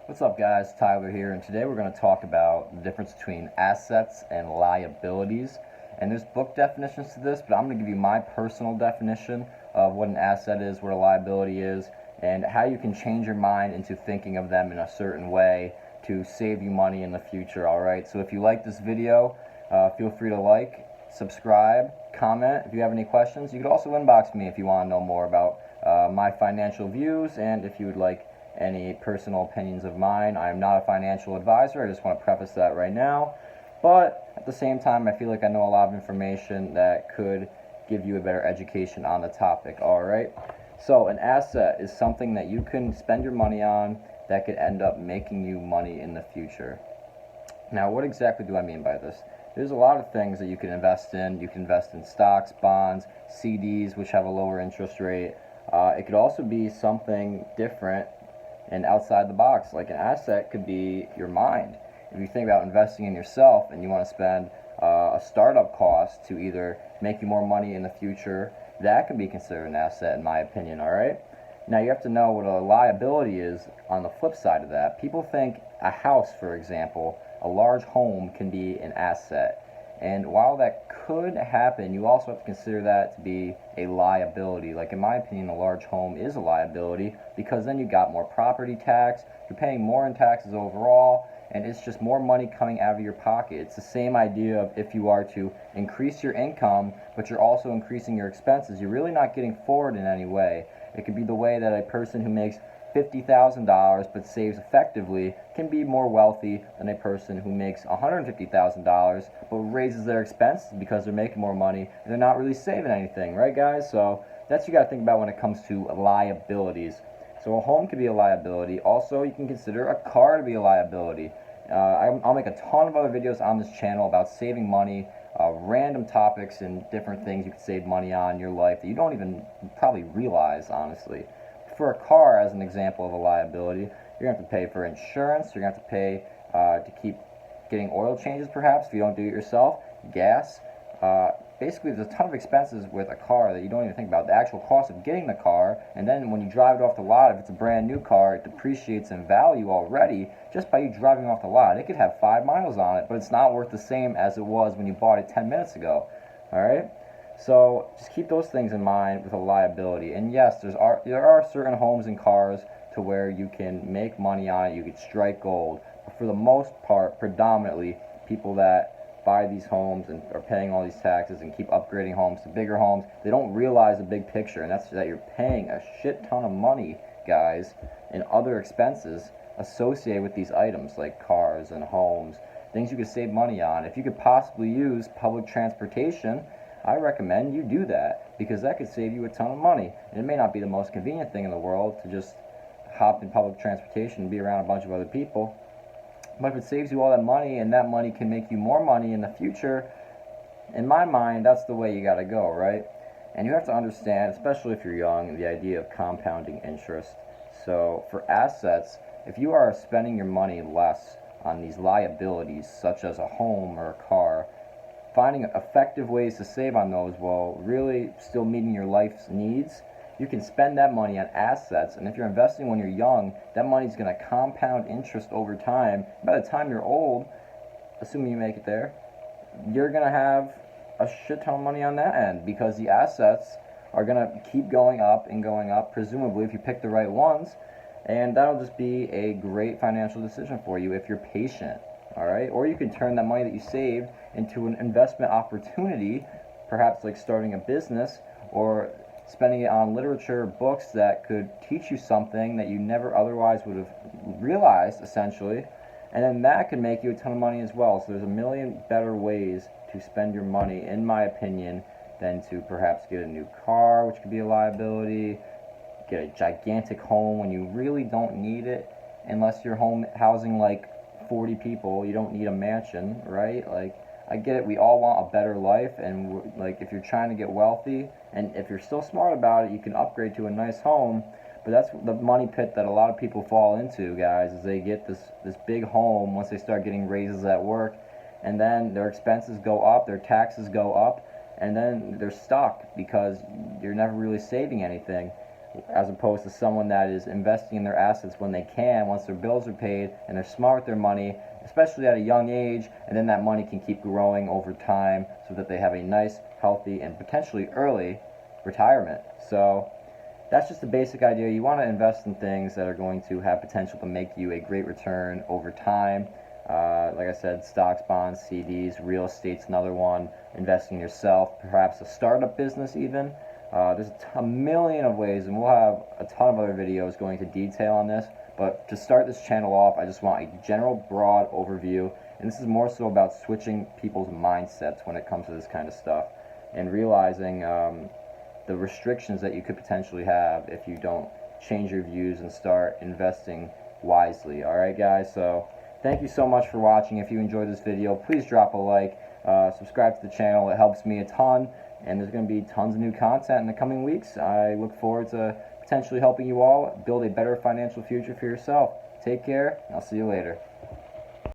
What's up, guys? Tyler here, and today we're going to talk about the difference between assets and liabilities. And there's book definitions to this, but I'm going to give you my personal definition of what an asset is, what a liability is, and how you can change your mind into thinking of them in a certain way to save you money in the future, alright? So if you like this video, feel free to like, subscribe, comment. If you have any questions, you could also inbox me if you want to know more about my financial views, and if you would like any personal opinions of mine. I am not a financial advisor. I just want to preface that right now. But at the same time, I feel like I know a lot of information that could give you a better education on the topic. Alright? So, an asset is something that you can spend your money on that could end up making you money in the future. Now, what exactly do I mean by this? There's a lot of things that you can invest in. You can invest in stocks, bonds, CDs, which have a lower interest rate. It could also be something different and outside the box. Like an asset could be your mind. If you think about investing in yourself and you want to spend a startup cost to either make you more money in the future, that can be considered an asset in my opinion, alright? Now you have to know what a liability is on the flip side of that. People think a house, for example, a large home can be an asset. And while that could happen, you also have to consider that to be a liability. Like in my opinion, a large home is a liability because then you got more property tax, you're paying more in taxes overall, and it's just more money coming out of your pocket. It's the same idea of if you are to increase your income, but you're also increasing your expenses, you're really not getting forward in any way. It could be the way that a person who makes $50,000 but saves effectively can be more wealthy than a person who makes $150,000 but raises their expenses because they're making more money and they're not really saving anything, right guys? So that's what you got to think about when it comes to liabilities. So a home could be a liability. Also, you can consider a car to be a liability. I'll make a ton of other videos on this channel about saving money, random topics and different things you can save money on in your life that you don't even probably realize, honestly. For a car, as an example of a liability, you're going to have to pay for insurance, you're going to have to pay to keep getting oil changes perhaps if you don't do it yourself, gas. Basically, there's a ton of expenses with a car that you don't even think about. The actual cost of getting the car, and then when you drive it off the lot, if it's a brand new car, it depreciates in value already just by you driving off the lot. It could have 5 miles on it, but it's not worth the same as it was when you bought it 10 minutes ago. Alright? So just keep those things in mind with a liability. And yes, there are certain homes and cars to where you can make money on it, you could strike gold. But for the most part, predominantly, people that buy these homes and are paying all these taxes and keep upgrading homes to bigger homes, they don't realize the big picture, and that's that you're paying a shit ton of money, guys, in other expenses associated with these items like cars and homes, things you could save money on. If you could possibly use public transportation, I recommend you do that because that could save you a ton of money. And it may not be the most convenient thing in the world to just hop in public transportation and be around a bunch of other people. But if it saves you all that money and that money can make you more money in the future, in my mind, that's the way you got to go, right? And you have to understand, especially if you're young, the idea of compounding interest. So for assets, if you are spending your money less on these liabilities, such as a home or a car, finding effective ways to save on those while really still meeting your life's needs, you can spend that money on assets, and if you're investing when you're young, that money's going to compound interest over time. By the time you're old, assuming you make it there, you're going to have a shit ton of money on that end because the assets are going to keep going up and going up, presumably if you pick the right ones, and that'll just be a great financial decision for you if you're patient. Alright, or you can turn that money that you saved into an investment opportunity, perhaps like starting a business or spending it on literature, books that could teach you something that you never otherwise would have realized, essentially, and then that could make you a ton of money as well. So there's a million better ways to spend your money, in my opinion, than to perhaps get a new car, which could be a liability, get a gigantic home when you really don't need it, unless you're housing like 40 people. You don't need a mansion, right? Like, I get it, we all want a better life, and like if you're trying to get wealthy and if you're still smart about it, you can upgrade to a nice home. But that's the money pit that a lot of people fall into, guys, is they get this big home once they start getting raises at work, and then their expenses go up, their taxes go up, and then they're stuck because you're never really saving anything. as opposed to someone that is investing in their assets when they can, once their bills are paid, and they're smart with their money, especially at a young age, and then that money can keep growing over time so that they have a nice, healthy, and potentially early retirement. So that's just the basic idea. You want to invest in things that are going to have potential to make you a great return over time. Like I said, stocks, bonds, CDs, real estate's another one. Investing in yourself, perhaps a startup business even. There's a million of ways, and we'll have a ton of other videos going into detail on this. But to start this channel off, I just want a general, broad overview. And this is more so about switching people's mindsets when it comes to this kind of stuff, and realizing the restrictions that you could potentially have if you don't change your views and start investing wisely. Alright guys, so thank you so much for watching. If you enjoyed this video, please drop a like, subscribe to the channel. It helps me a ton, and there's going to be tons of new content in the coming weeks. I look forward to potentially helping you all build a better financial future for yourself. Take care, and I'll see you later.